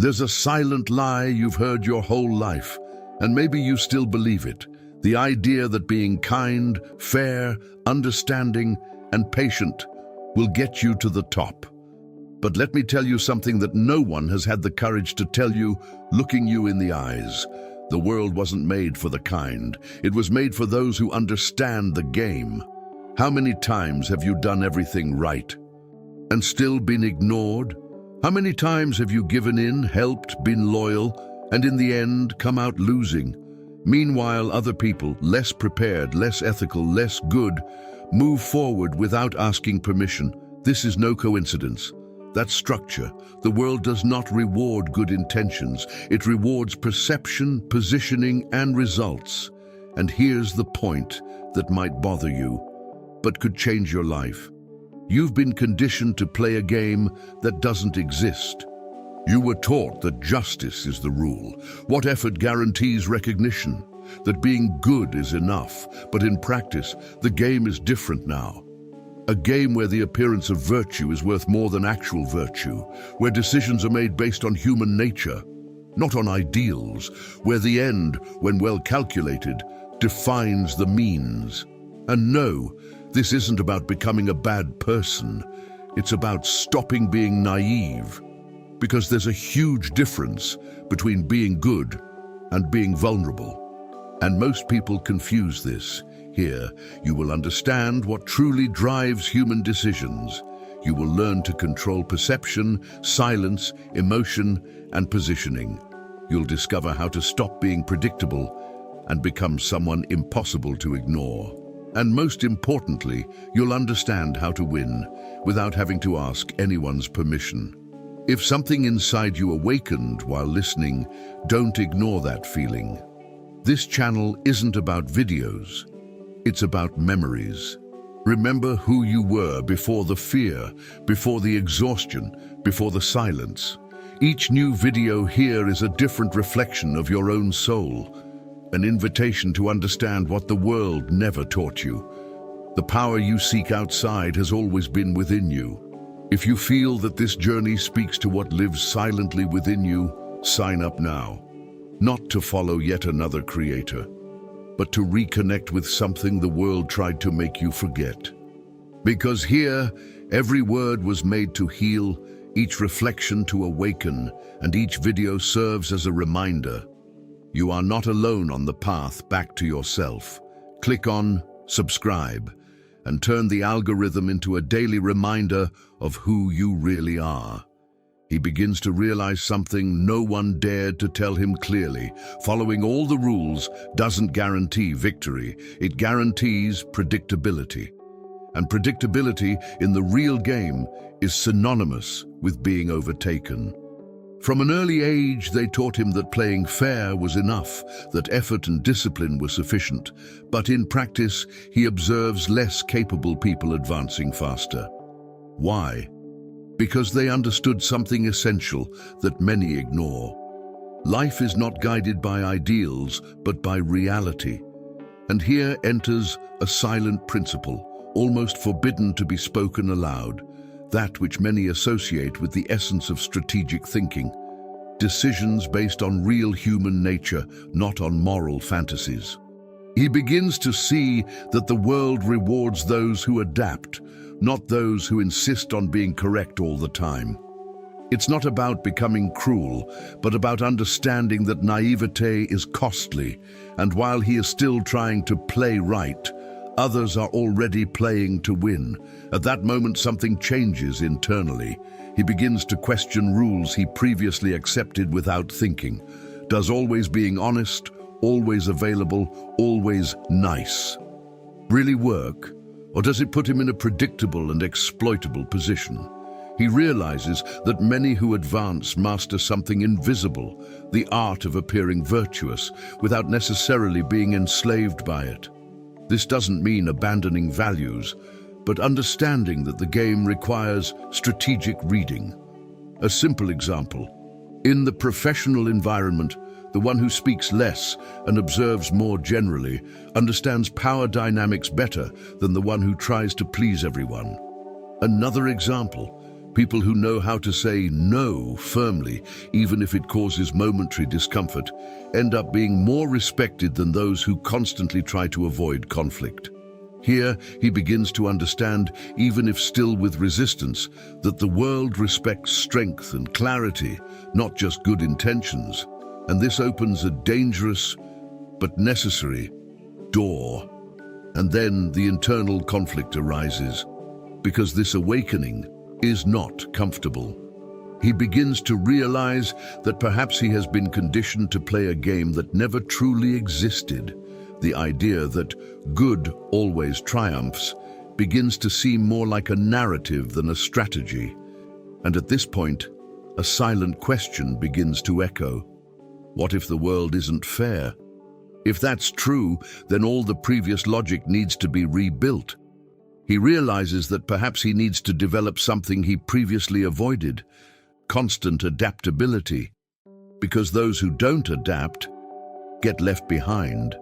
There's a silent lie you've heard your whole life, and maybe you still believe it. The idea that being kind, fair, understanding, and patient will get you to the top. But let me tell you something that no one has had the courage to tell you, looking you in the eyes. The world wasn't made for the kind. It was made for those who understand the game. How many times have you done everything right and still been ignored? How many times have you given in, helped, been loyal, and in the end come out losing? Meanwhile, other people, less prepared, less ethical, less good, move forward without asking permission. This is no coincidence. That's structure. The world does not reward good intentions. It rewards perception, positioning, and results. And here's the point that might bother you, but could change your life. You've been conditioned to play a game that doesn't exist. You were taught that justice is the rule. What effort guarantees recognition? That being good is enough. But in practice, the game is different now. A game where the appearance of virtue is worth more than actual virtue, where decisions are made based on human nature, not on ideals, where the end, when well calculated, defines the means. And no, this isn't about becoming a bad person. It's about stopping being naive. Because there's a huge difference between being good and being vulnerable. And most people confuse this. Here, you will understand what truly drives human decisions. You will learn to control perception, silence, emotion, and positioning. You'll discover how to stop being predictable and become someone impossible to ignore. And most importantly, you'll understand how to win without having to ask anyone's permission. If something inside you awakened while listening, don't ignore that feeling. This channel isn't about videos. It's about memories. Remember who you were before the fear, before the exhaustion, before the silence. Each new video here is a different reflection of your own soul, an invitation to understand what the world never taught you. The power you seek outside has always been within you. If you feel that this journey speaks to what lives silently within you, sign up now. Not to follow yet another creator, but to reconnect with something the world tried to make you forget. Because here, every word was made to heal, each reflection to awaken, and each video serves as a reminder. You are not alone on the path back to yourself. Click on subscribe and turn the algorithm into a daily reminder of who you really are. He begins to realize something no one dared to tell him clearly. Following all the rules doesn't guarantee victory. It guarantees predictability. And predictability in the real game is synonymous with being overtaken. From an early age, they taught him that playing fair was enough, that effort and discipline were sufficient. But in practice, he observes less capable people advancing faster. Why? Because they understood something essential that many ignore. Life is not guided by ideals, but by reality. And here enters a silent principle, almost forbidden to be spoken aloud, that which many associate with the essence of strategic thinking. Decisions based on real human nature, not on moral fantasies. He begins to see that the world rewards those who adapt, not those who insist on being correct all the time. It's not about becoming cruel, but about understanding that naivete is costly, and while he is still trying to play right, others are already playing to win. At that moment, something changes internally. He begins to question rules he previously accepted without thinking. Does always being honest, always available, always nice really work? Or does it put him in a predictable and exploitable position? He realizes that many who advance master something invisible, the art of appearing virtuous, without necessarily being enslaved by it. This doesn't mean abandoning values, but understanding that the game requires strategic reading. A simple example. In the professional environment, the one who speaks less and observes more generally understands power dynamics better than the one who tries to please everyone. Another example. People who know how to say no firmly, even if it causes momentary discomfort, end up being more respected than those who constantly try to avoid conflict. Here, he begins to understand, even if still with resistance, that the world respects strength and clarity, not just good intentions. And this opens a dangerous but necessary door. And then the internal conflict arises, because this awakening is not comfortable. He begins to realize that perhaps he has been conditioned to play a game that never truly existed. The idea that good always triumphs begins to seem more like a narrative than a strategy. And at this point, a silent question begins to echo. What if the world isn't fair? If that's true, then all the previous logic needs to be rebuilt. He realizes that perhaps he needs to develop something he previously avoided: constant adaptability. Because those who don't adapt get left behind.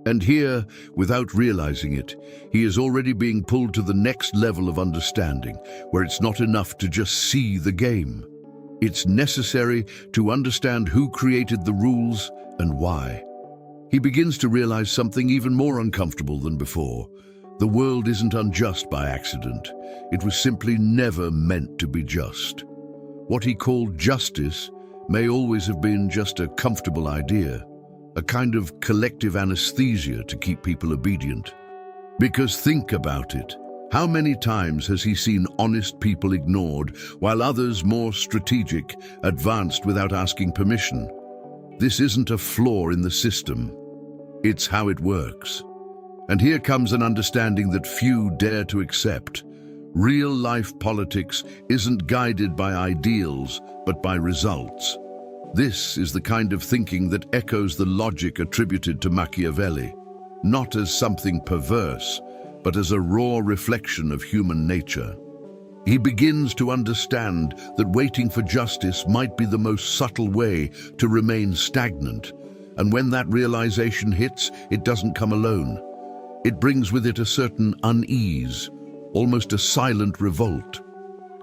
And here, without realizing it, he is already being pulled to the next level of understanding, where it's not enough to just see the game. It's necessary to understand who created the rules and why. He begins to realize something even more uncomfortable than before. The world isn't unjust by accident. It was simply never meant to be just. What he called justice may always have been just a comfortable idea, a kind of collective anesthesia to keep people obedient. Because think about it. How many times has he seen honest people ignored, while others, more strategic, advanced without asking permission? This isn't a flaw in the system. It's how it works. And here comes an understanding that few dare to accept. Real-life politics isn't guided by ideals, but by results. This is the kind of thinking that echoes the logic attributed to Machiavelli, not as something perverse, but as a raw reflection of human nature. He begins to understand that waiting for justice might be the most subtle way to remain stagnant. And when that realization hits, it doesn't come alone. It brings with it a certain unease, almost a silent revolt.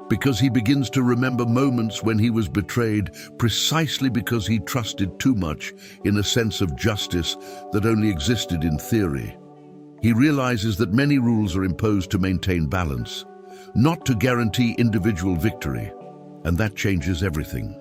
Because he begins to remember moments when he was betrayed precisely because he trusted too much in a sense of justice that only existed in theory. He realizes that many rules are imposed to maintain balance, not to guarantee individual victory, and that changes everything.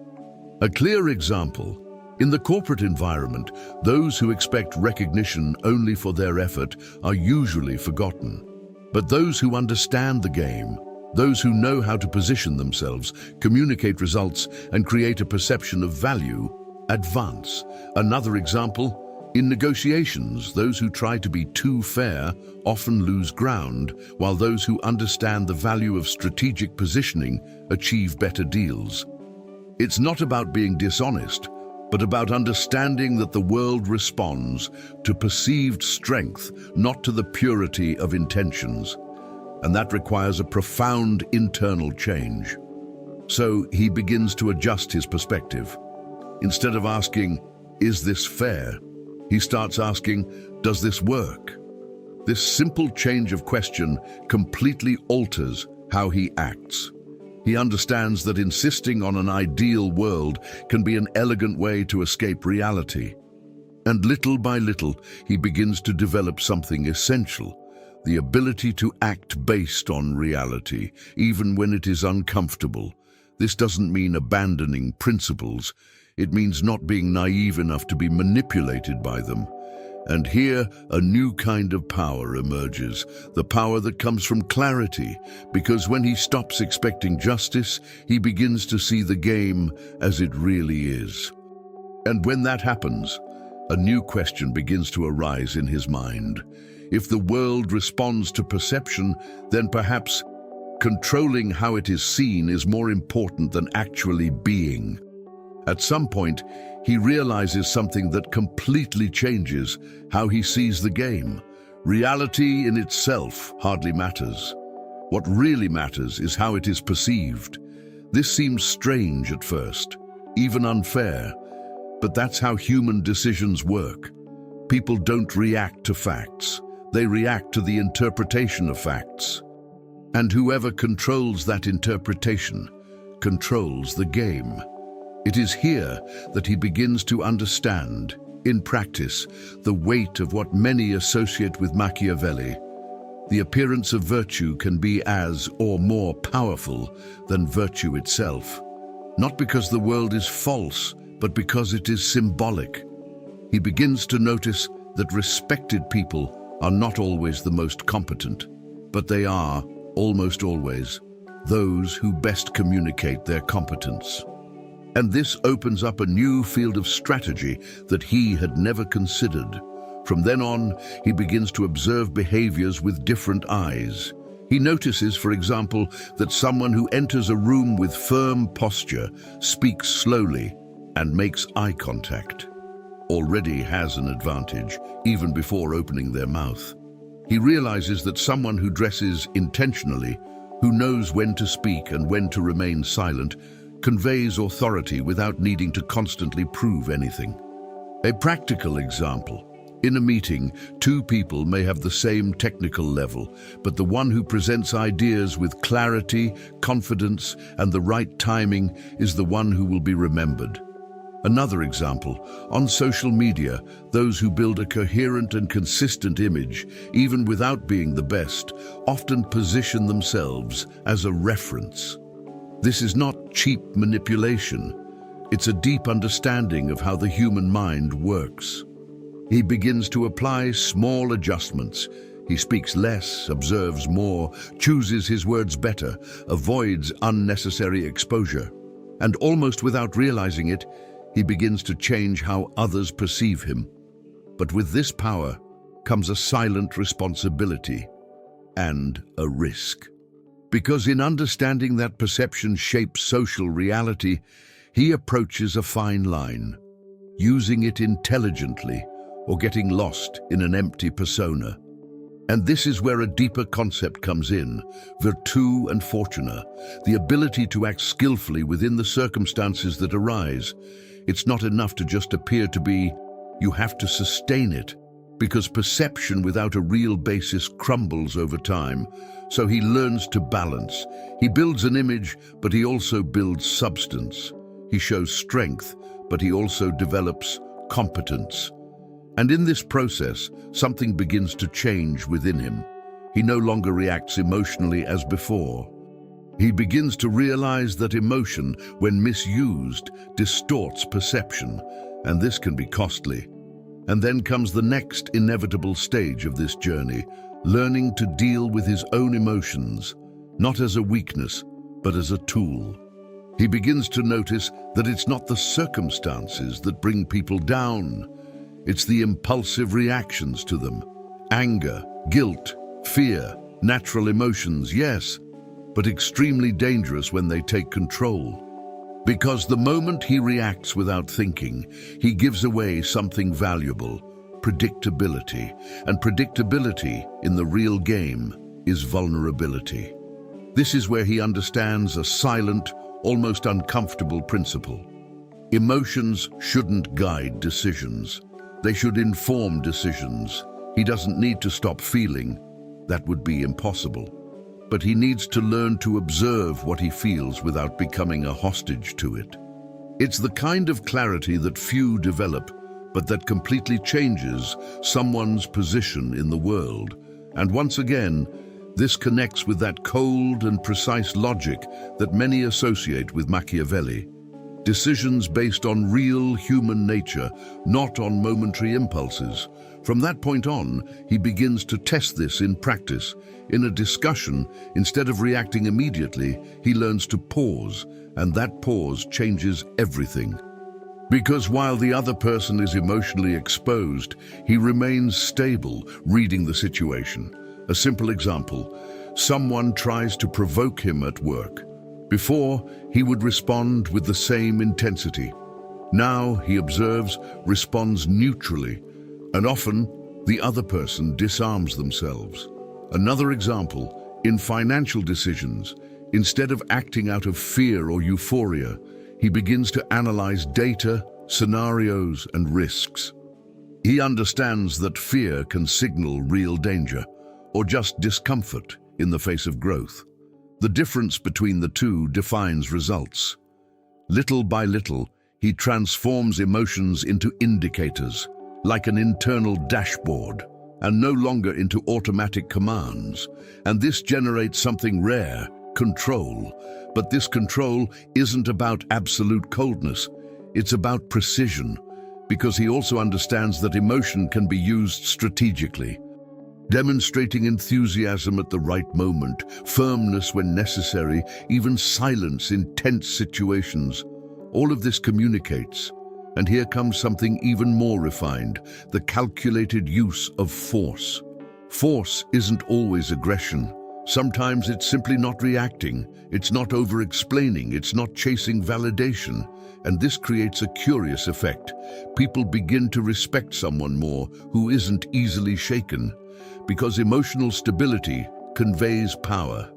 A clear example: in the corporate environment, those who expect recognition only for their effort are usually forgotten. But those who understand the game, those who know how to position themselves, communicate results, and create a perception of value, advance. Another example: in negotiations, those who try to be too fair often lose ground, while those who understand the value of strategic positioning achieve better deals. It's not about being dishonest, but about understanding that the world responds to perceived strength, not to the purity of intentions. And that requires a profound internal change. So he begins to adjust his perspective. Instead of asking, "Is this fair?" he starts asking, "Does this work?" This simple change of question completely alters how he acts. He understands that insisting on an ideal world can be an elegant way to escape reality. And little by little, he begins to develop something essential: the ability to act based on reality, even when it is uncomfortable. This doesn't mean abandoning principles. It means not being naive enough to be manipulated by them. And here, a new kind of power emerges, the power that comes from clarity, because when he stops expecting justice, he begins to see the game as it really is. And when that happens, a new question begins to arise in his mind. If the world responds to perception, then perhaps controlling how it is seen is more important than actually being. At some point, he realizes something that completely changes how he sees the game. Reality in itself hardly matters. What really matters is how it is perceived. This seems strange at first, even unfair, but that's how human decisions work. People don't react to facts. They react to the interpretation of facts. And whoever controls that interpretation controls the game. It is here that he begins to understand, in practice, the weight of what many associate with Machiavelli. The appearance of virtue can be as or more powerful than virtue itself, not because the world is false, but because it is symbolic. He begins to notice that respected people are not always the most competent, but they are, almost always, those who best communicate their competence. And this opens up a new field of strategy that he had never considered. From then on, he begins to observe behaviors with different eyes. He notices, for example, that someone who enters a room with firm posture, speaks slowly, and makes eye contact already has an advantage, even before opening their mouth. He realizes that someone who dresses intentionally, who knows when to speak and when to remain silent, conveys authority without needing to constantly prove anything. A practical example. In a meeting, two people may have the same technical level, but the one who presents ideas with clarity, confidence, and the right timing is the one who will be remembered. Another example, on social media, those who build a coherent and consistent image, even without being the best, often position themselves as a reference. This is not cheap manipulation. It's a deep understanding of how the human mind works. He begins to apply small adjustments. He speaks less, observes more, chooses his words better, avoids unnecessary exposure. And almost without realizing it, he begins to change how others perceive him. But with this power comes a silent responsibility and a risk. Because in understanding that perception shapes social reality, he approaches a fine line, using it intelligently or getting lost in an empty persona. And this is where a deeper concept comes in, virtu and fortuna, the ability to act skillfully within the circumstances that arise. It's not enough to just appear to be, you have to sustain it, because perception without a real basis crumbles over time. So he learns to balance. He builds an image, but he also builds substance. He shows strength, but he also develops competence. And in this process, something begins to change within him. He no longer reacts emotionally as before. He begins to realize that emotion, when misused, distorts perception, and this can be costly. And then comes the next inevitable stage of this journey, learning to deal with his own emotions, not as a weakness, but as a tool. He begins to notice that it's not the circumstances that bring people down. It's the impulsive reactions to them. Anger, guilt, fear, natural emotions, yes, but extremely dangerous when they take control. Because the moment he reacts without thinking, he gives away something valuable, predictability. And predictability in the real game is vulnerability. This is where he understands a silent, almost uncomfortable principle. Emotions shouldn't guide decisions. They should inform decisions. He doesn't need to stop feeling. That would be impossible. But he needs to learn to observe what he feels without becoming a hostage to it. It's the kind of clarity that few develop, but that completely changes someone's position in the world. And once again, this connects with that cold and precise logic that many associate with Machiavelli. Decisions based on real human nature, not on momentary impulses. From that point on, he begins to test this in practice. In a discussion, instead of reacting immediately, he learns to pause, and that pause changes everything. Because while the other person is emotionally exposed, he remains stable, reading the situation. A simple example, someone tries to provoke him at work. Before, he would respond with the same intensity. Now, he observes, responds neutrally, and often the other person disarms themselves. Another example, in financial decisions, instead of acting out of fear or euphoria, he begins to analyze data, scenarios, and risks. He understands that fear can signal real danger, or just discomfort, in the face of growth. The difference between the two defines results. Little by little, he transforms emotions into indicators, like an internal dashboard, and no longer into automatic commands. And this generates something rare, control. But this control isn't about absolute coldness, it's about precision, because he also understands that emotion can be used strategically. Demonstrating enthusiasm at the right moment, firmness when necessary, even silence in tense situations. All of this communicates. And here comes something even more refined, the calculated use of force. Force isn't always aggression. Sometimes it's simply not reacting, it's not over-explaining, it's not chasing validation. And this creates a curious effect. People begin to respect someone more who isn't easily shaken, because emotional stability conveys power.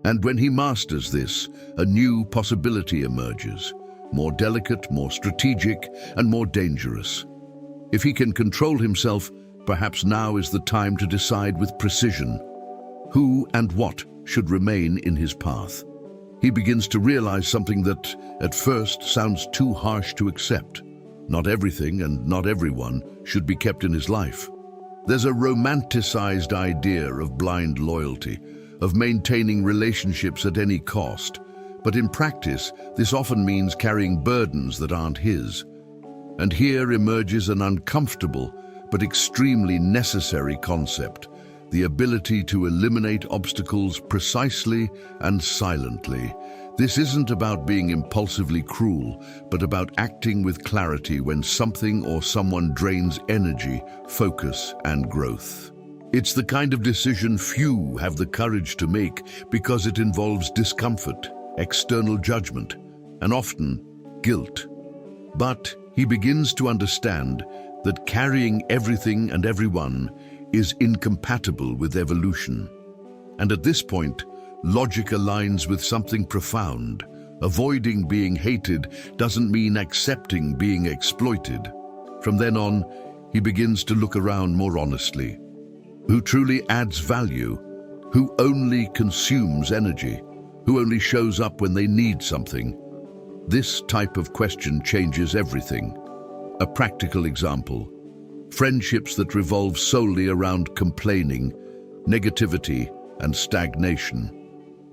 And when he masters this, a new possibility emerges, more delicate, more strategic, and more dangerous. If he can control himself, perhaps now is the time to decide with precision who and what should remain in his path. He begins to realize something that, at first, sounds too harsh to accept. Not everything and not everyone should be kept in his life. There's a romanticized idea of blind loyalty, of maintaining relationships at any cost. But in practice, this often means carrying burdens that aren't his. And here emerges an uncomfortable but extremely necessary concept: the ability to eliminate obstacles precisely and silently. This isn't about being impulsively cruel, but about acting with clarity when something or someone drains energy, focus, and growth. It's the kind of decision few have the courage to make because it involves discomfort, external judgment, and often guilt. But he begins to understand that carrying everything and everyone is incompatible with evolution. And at this point, logic aligns with something profound. Avoiding being hated doesn't mean accepting being exploited. From then on, he begins to look around more honestly. Who truly adds value? Who only consumes energy? Who only shows up when they need something? This type of question changes everything. A practical example: friendships that revolve solely around complaining, negativity, and stagnation.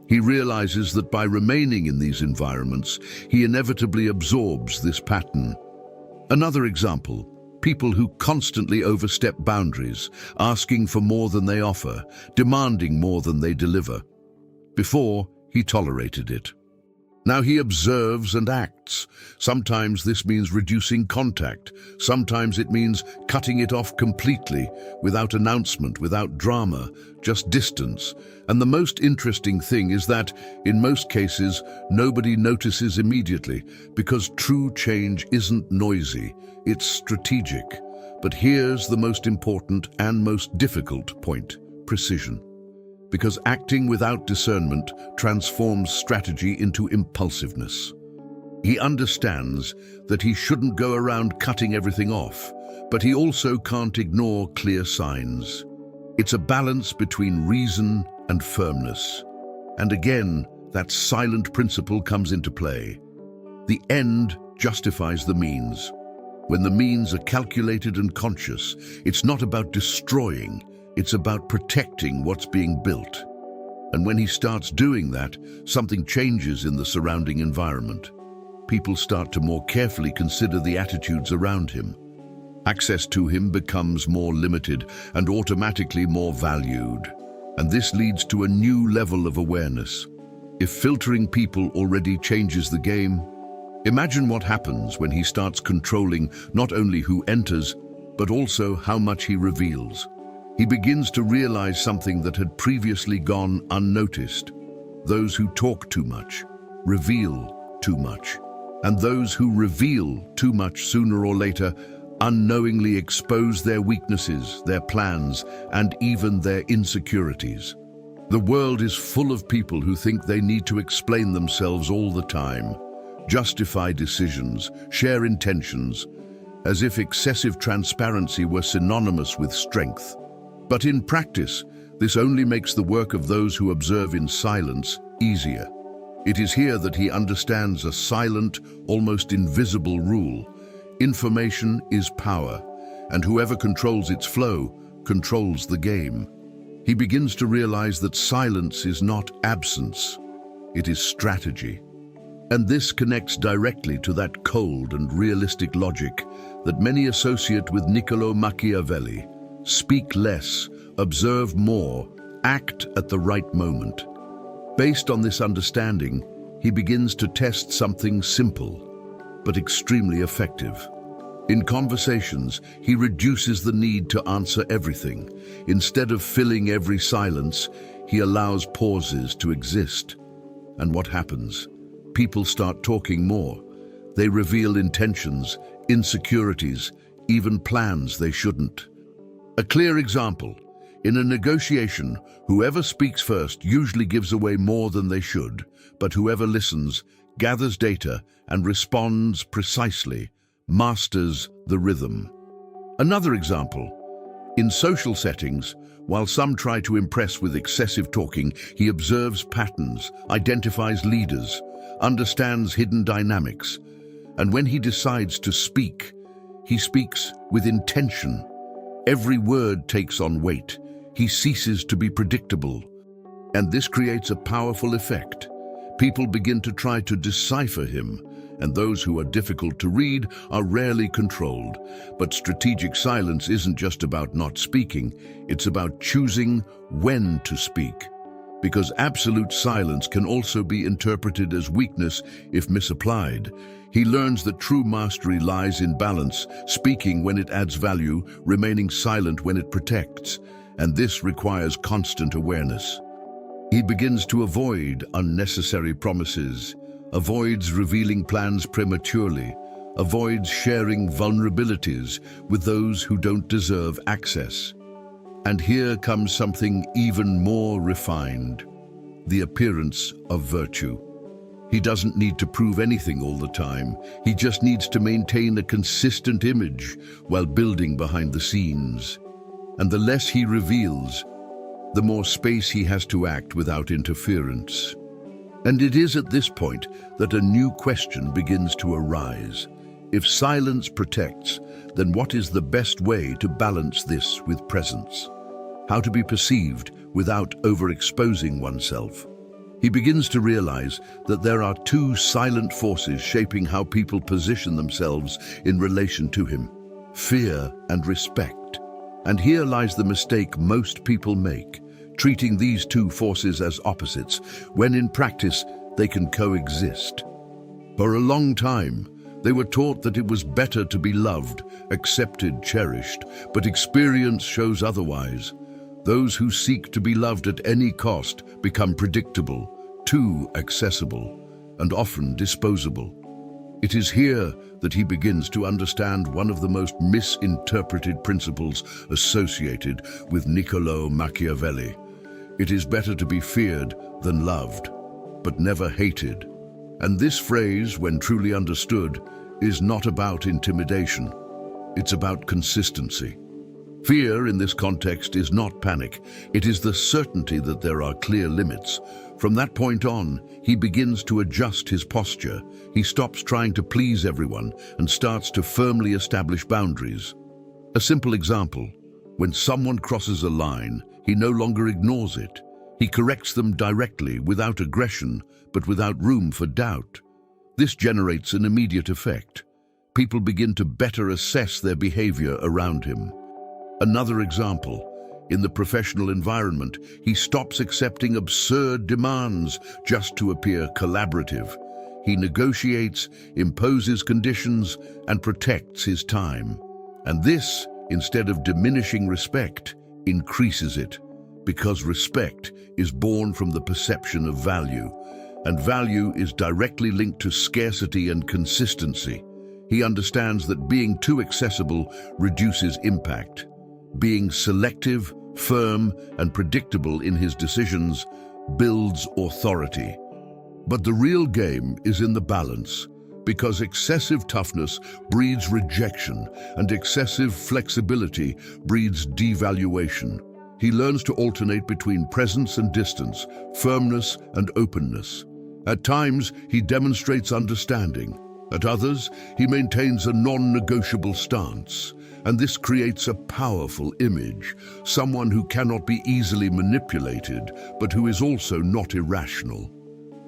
He realizes that by remaining in these environments, he inevitably absorbs this pattern. Another example: people who constantly overstep boundaries, asking for more than they offer, demanding more than they deliver. Before, he tolerated it. Now he observes and acts. Sometimes this means reducing contact. Sometimes it means cutting it off completely, without announcement, without drama, just distance. And the most interesting thing is that, in most cases, nobody notices immediately, because true change isn't noisy, it's strategic. But here's the most important and most difficult point: precision. Because acting without discernment transforms strategy into impulsiveness. He understands that he shouldn't go around cutting everything off, but he also can't ignore clear signs. It's a balance between reason and firmness. And again, that silent principle comes into play. The end justifies the means. When the means are calculated and conscious, it's not about destroying, it's about protecting what's being built. And when he starts doing that, something changes in the surrounding environment. People start to more carefully consider the attitudes around him. Access to him becomes more limited and automatically more valued. And this leads to a new level of awareness. If filtering people already changes the game, imagine what happens when he starts controlling not only who enters, but also how much he reveals. He begins to realize something that had previously gone unnoticed. Those who talk too much reveal too much. And those who reveal too much sooner or later unknowingly expose their weaknesses, their plans, and even their insecurities. The world is full of people who think they need to explain themselves all the time, justify decisions, share intentions, as if excessive transparency were synonymous with strength. But in practice, This only makes the work of those who observe in silence easier. It is here that he understands a silent, almost invisible rule. Information is power, and whoever controls its flow controls the game. He begins to realize that silence is not absence, it is strategy. And this connects directly to that cold and realistic logic that many associate with Niccolo Machiavelli. Speak less, observe more, act at the right moment. Based on this understanding, he begins to test something simple, but extremely effective. In conversations, he reduces the need to answer everything. Instead of filling every silence, he allows pauses to exist. And what happens? People start talking more. They reveal intentions, insecurities, even plans they shouldn't. A clear example: in a negotiation, whoever speaks first usually gives away more than they should, but whoever listens, gathers data, and responds precisely, masters the rhythm. Another example: in social settings, while some try to impress with excessive talking, he observes patterns, identifies leaders, understands hidden dynamics, and when he decides to speak, he speaks with intention. Every word takes on weight. He ceases to be predictable. And this creates a powerful effect. People begin to try to decipher him, and those who are difficult to read are rarely controlled. But strategic silence isn't just about not speaking, it's about choosing when to speak. Because absolute silence can also be interpreted as weakness if misapplied. He learns that true mastery lies in balance, speaking when it adds value, remaining silent when it protects, and this requires constant awareness. He begins to avoid unnecessary promises, avoids revealing plans prematurely, avoids sharing vulnerabilities with those who don't deserve access. And here comes something even more refined: the appearance of virtue. He doesn't need to prove anything all the time. He just needs to maintain a consistent image while building behind the scenes. And the less he reveals, the more space he has to act without interference. And it is at this point that a new question begins to arise. If silence protects, then what is the best way to balance this with presence? How to be perceived without overexposing oneself? He begins to realize that there are two silent forces shaping how people position themselves in relation to him: fear and respect. And here lies the mistake most people make, treating these two forces as opposites, when in practice they can coexist. For a long time, they were taught that it was better to be loved, accepted, cherished, but experience shows otherwise. Those who seek to be loved at any cost become predictable, too accessible, and often disposable. It is here that he begins to understand one of the most misinterpreted principles associated with Niccolo Machiavelli. It is better to be feared than loved, but never hated. And this phrase, when truly understood, is not about intimidation. It's about consistency. Fear in this context is not panic. It is the certainty that there are clear limits. From that point on, he begins to adjust his posture. He stops trying to please everyone and starts to firmly establish boundaries. A simple example: when someone crosses a line, he no longer ignores it. He corrects them directly, without aggression, but without room for doubt. This generates an immediate effect. People begin to better assess their behavior around him. Another example: in the professional environment, he stops accepting absurd demands just to appear collaborative. He negotiates, imposes conditions, and protects his time. And this, instead of diminishing respect, increases it, because respect is born from the perception of value, and value is directly linked to scarcity and consistency. He understands that being too accessible reduces impact. Being selective, firm, and predictable in his decisions builds authority. But the real game is in the balance, because excessive toughness breeds rejection, and excessive flexibility breeds devaluation. He learns to alternate between presence and distance, firmness and openness. At times, he demonstrates understanding. At others, he maintains a non-negotiable stance. And this creates a powerful image, someone who cannot be easily manipulated, but who is also not irrational.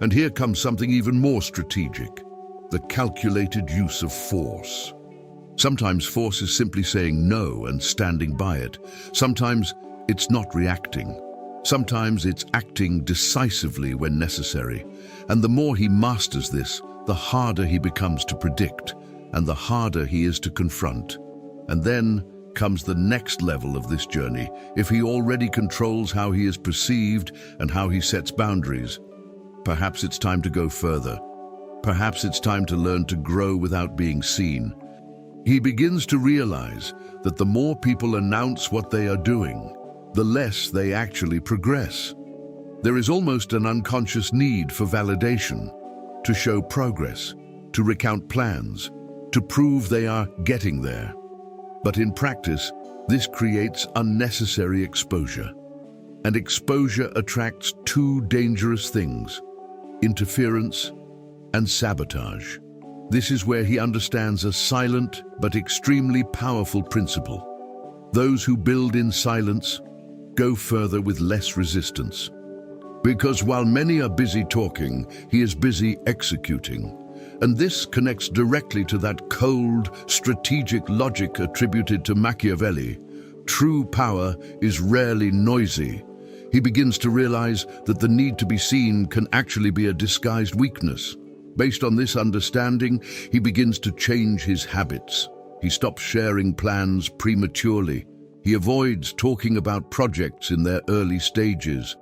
And here comes something even more strategic, the calculated use of force. Sometimes force is simply saying no and standing by it. Sometimes it's not reacting. Sometimes it's acting decisively when necessary. And the more he masters this, the harder he becomes to predict, and the harder he is to confront. And then comes the next level of this journey. If he already controls how he is perceived and how he sets boundaries, perhaps it's time to go further. Perhaps it's time to learn to grow without being seen. He begins to realize that the more people announce what they are doing, the less they actually progress. There is almost an unconscious need for validation, to show progress, to recount plans, to prove they are getting there. But in practice, this creates unnecessary exposure. And exposure attracts two dangerous things: interference and sabotage. This is where he understands a silent but extremely powerful principle. Those who build in silence go further with less resistance. Because while many are busy talking, he is busy executing. And this connects directly to that cold, strategic logic attributed to Machiavelli. True power is rarely noisy. He begins to realize that the need to be seen can actually be a disguised weakness. Based on this understanding, he begins to change his habits. He stops sharing plans prematurely. He avoids talking about projects in their early stages.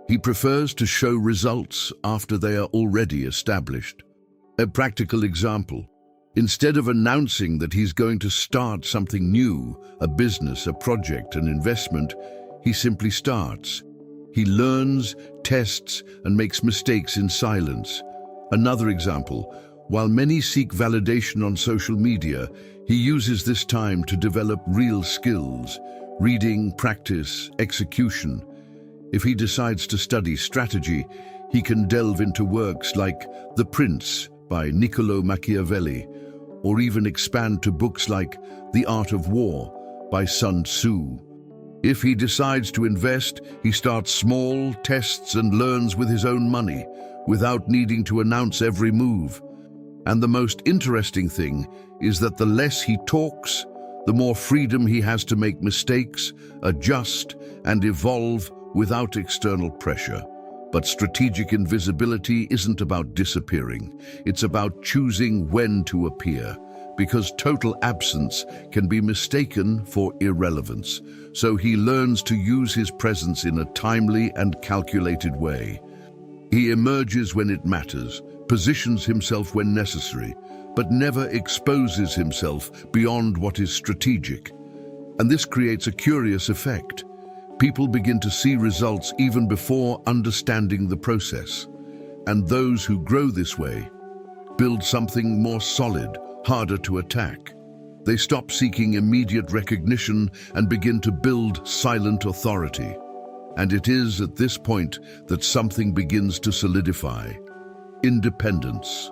He prefers to show results after they are already established. A practical example: instead of announcing that he's going to start something new, a business, a project, an investment, he simply starts. He learns, tests, and makes mistakes in silence. Another example: while many seek validation on social media, he uses this time to develop real skills: reading, practice, execution. If he decides to study strategy, he can delve into works like The Prince by Niccolo Machiavelli, or even expand to books like The Art of War by Sun Tzu. If he decides to invest, he starts small, tests and learns with his own money, without needing to announce every move. And the most interesting thing is that the less he talks, the more freedom he has to make mistakes, adjust, and evolve without external pressure. But strategic invisibility isn't about disappearing. It's about choosing when to appear, because total absence can be mistaken for irrelevance. So he learns to use his presence in a timely and calculated way. He emerges when it matters, positions himself when necessary, but never exposes himself beyond what is strategic. And this creates a curious effect. People begin to see results even before understanding the process. And those who grow this way build something more solid, harder to attack. They stop seeking immediate recognition and begin to build silent authority. And it is at this point that something begins to solidify: independence.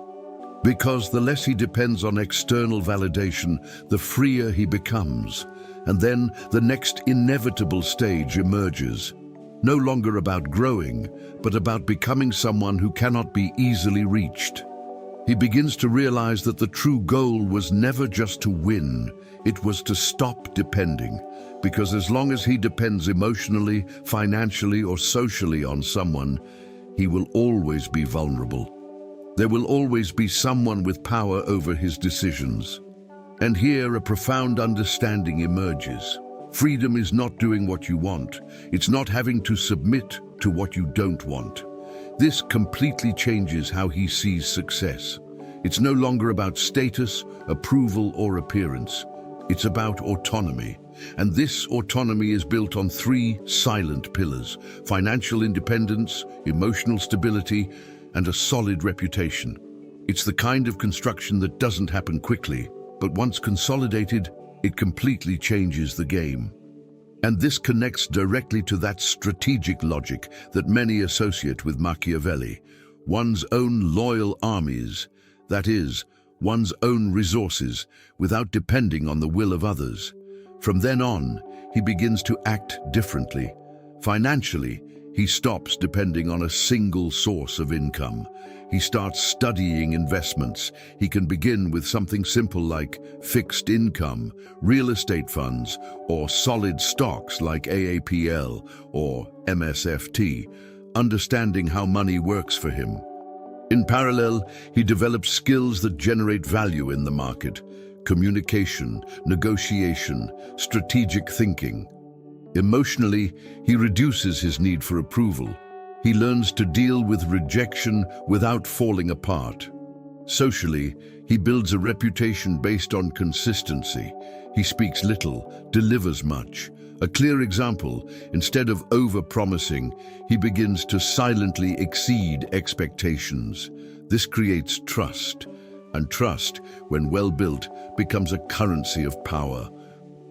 Because the less he depends on external validation, the freer he becomes. And then the next inevitable stage emerges. No longer about growing, but about becoming someone who cannot be easily reached. He begins to realize that the true goal was never just to win, it was to stop depending. Because as long as he depends emotionally, financially, or socially on someone, he will always be vulnerable. There will always be someone with power over his decisions. And here a profound understanding emerges. Freedom is not doing what you want. It's not having to submit to what you don't want. This completely changes how he sees success. It's no longer about status, approval, or appearance. It's about autonomy. And this autonomy is built on three silent pillars: financial independence, emotional stability, and a solid reputation. It's the kind of construction that doesn't happen quickly, but once consolidated, it completely changes the game. And this connects directly to that strategic logic that many associate with Machiavelli, one's own loyal armies, that is, one's own resources, without depending on the will of others. From then on, he begins to act differently. Financially, he stops depending on a single source of income. He starts studying investments. He can begin with something simple like fixed income, real estate funds, or solid stocks like AAPL or MSFT, understanding how money works for him. In parallel, he develops skills that generate value in the market: communication, negotiation, strategic thinking. Emotionally, he reduces his need for approval. He learns to deal with rejection without falling apart. Socially, he builds a reputation based on consistency. He speaks little, delivers much. A clear example: instead of over-promising, he begins to silently exceed expectations. This creates trust, and trust, when well built, becomes a currency of power.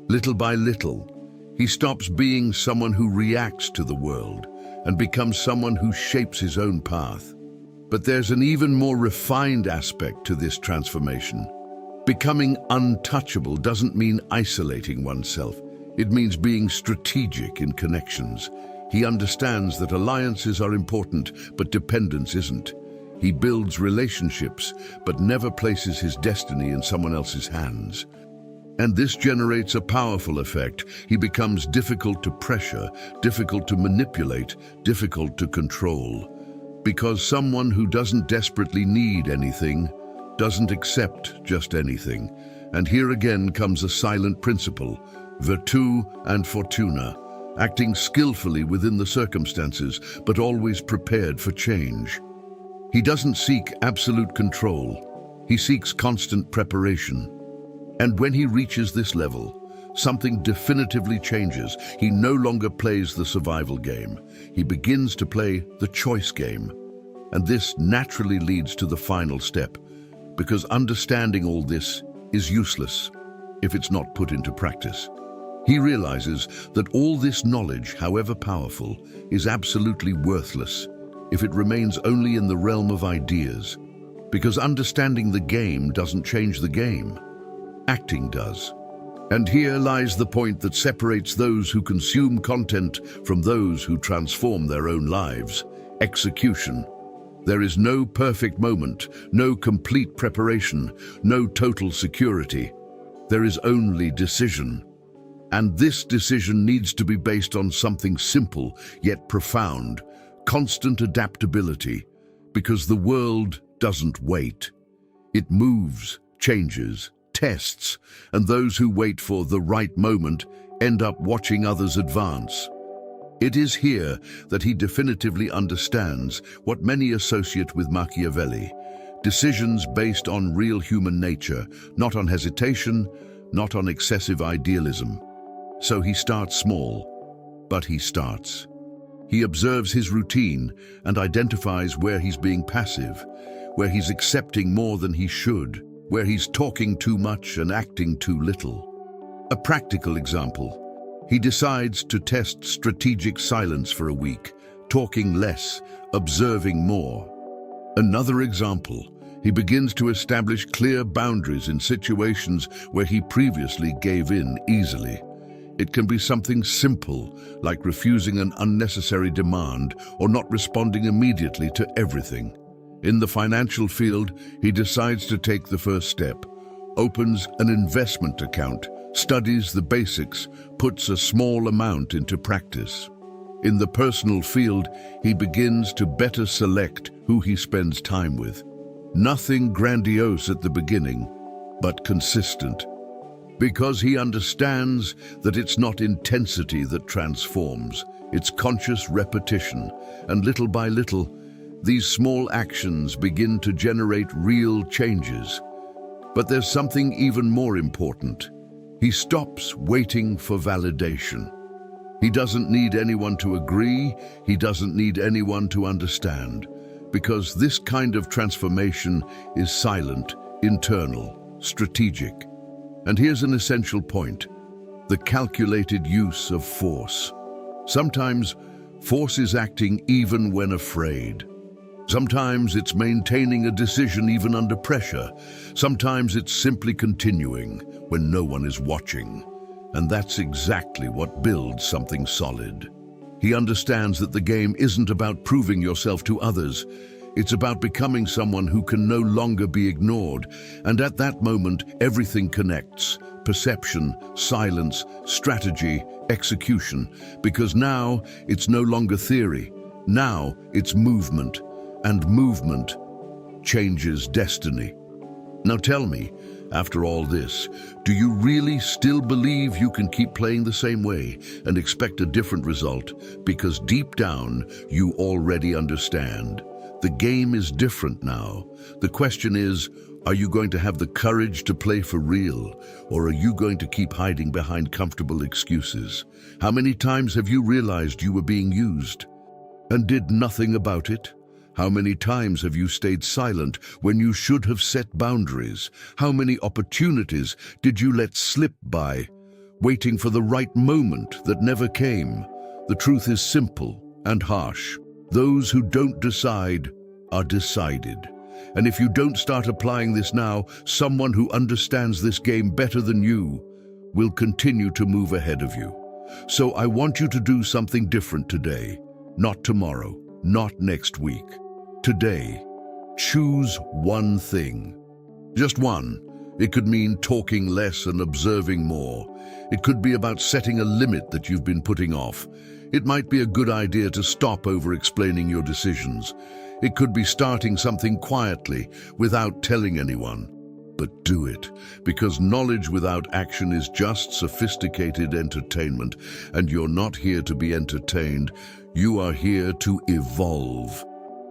Little by little, he stops being someone who reacts to the world and becomes someone who shapes his own path. But there's an even more refined aspect to this transformation. Becoming untouchable doesn't mean isolating oneself. It means being strategic in connections. He understands that alliances are important, but dependence isn't. He builds relationships, but never places his destiny in someone else's hands. And this generates a powerful effect. He becomes difficult to pressure, difficult to manipulate, difficult to control. Because someone who doesn't desperately need anything doesn't accept just anything. And here again comes a silent principle: virtu and fortuna, acting skillfully within the circumstances, but always prepared for change. He doesn't seek absolute control. He seeks constant preparation. And when he reaches this level, something definitively changes. He no longer plays the survival game. He begins to play the choice game. And this naturally leads to the final step, because understanding all this is useless if it's not put into practice. He realizes that all this knowledge, however powerful, is absolutely worthless if it remains only in the realm of ideas, because understanding the game doesn't change the game. Acting does. And here lies the point that separates those who consume content from those who transform their own lives: execution. There is no perfect moment, no complete preparation, no total security. There is only decision. And this decision needs to be based on something simple yet profound: constant adaptability, because the world doesn't wait. It moves, changes, tests, and those who wait for the right moment end up watching others advance. It is here that he definitively understands what many associate with Machiavelli: decisions based on real human nature, not on hesitation, not on excessive idealism. So he starts small, but he starts. He observes his routine and identifies where he's being passive, where he's accepting more than he should, where he's talking too much and acting too little. A practical example: he decides to test strategic silence for a week, talking less, observing more. Another example: he begins to establish clear boundaries in situations where he previously gave in easily. It can be something simple, like refusing an unnecessary demand or not responding immediately to everything. In the financial field, he decides to take the first step, opens an investment account, studies the basics, puts a small amount into practice. In the personal field, he begins to better select who he spends time with. Nothing grandiose at the beginning, but consistent. Because he understands that it's not intensity that transforms, it's conscious repetition, and little by little, these small actions begin to generate real changes. But there's something even more important. He stops waiting for validation. He doesn't need anyone to agree, he doesn't need anyone to understand, because this kind of transformation is silent, internal, strategic. And here's an essential point. the calculated use of force. Sometimes force is acting even when afraid. Sometimes it's maintaining a decision even under pressure. Sometimes it's simply continuing when no one is watching. And that's exactly what builds something solid. He understands that the game isn't about proving yourself to others. It's about becoming someone who can no longer be ignored. And at that moment, everything connects. Perception, silence, strategy, execution. Because now it's no longer theory. Now it's movement. And movement changes destiny. Now tell me, after all this, do you really still believe you can keep playing the same way and expect a different result? Because deep down, you already understand. The game is different now. The question is, are you going to have the courage to play for real, or are you going to keep hiding behind comfortable excuses? How many times have you realized you were being used and did nothing about it? How many times have you stayed silent when you should have set boundaries? How many opportunities did you let slip by, waiting for the right moment that never came? The truth is simple and harsh. Those who don't decide are decided. And if you don't start applying this now, someone who understands this game better than you will continue to move ahead of you. So I want you to do something different today, not tomorrow, not next week. Today, choose one thing. Just one. It could mean talking less and observing more. It could be about setting a limit that you've been putting off. It might be a good idea to stop over-explaining your decisions. It could be starting something quietly, without telling anyone. But do it, because knowledge without action is just sophisticated entertainment, and you're not here to be entertained. You are here to evolve.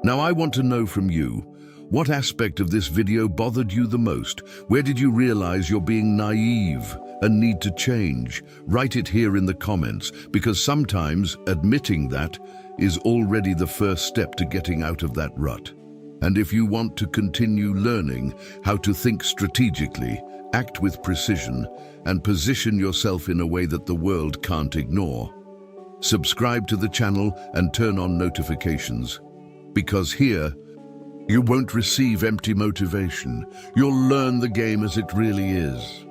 Now I want to know from you, what aspect of this video bothered you the most? Where did you realize you're being naive and need to change? Write it here in the comments, because sometimes admitting that is already the first step to getting out of that rut. And if you want to continue learning how to think strategically, act with precision, and position yourself in a way that the world can't ignore, subscribe to the channel and turn on notifications. Because here, you won't receive empty motivation. You'll learn the game as it really is.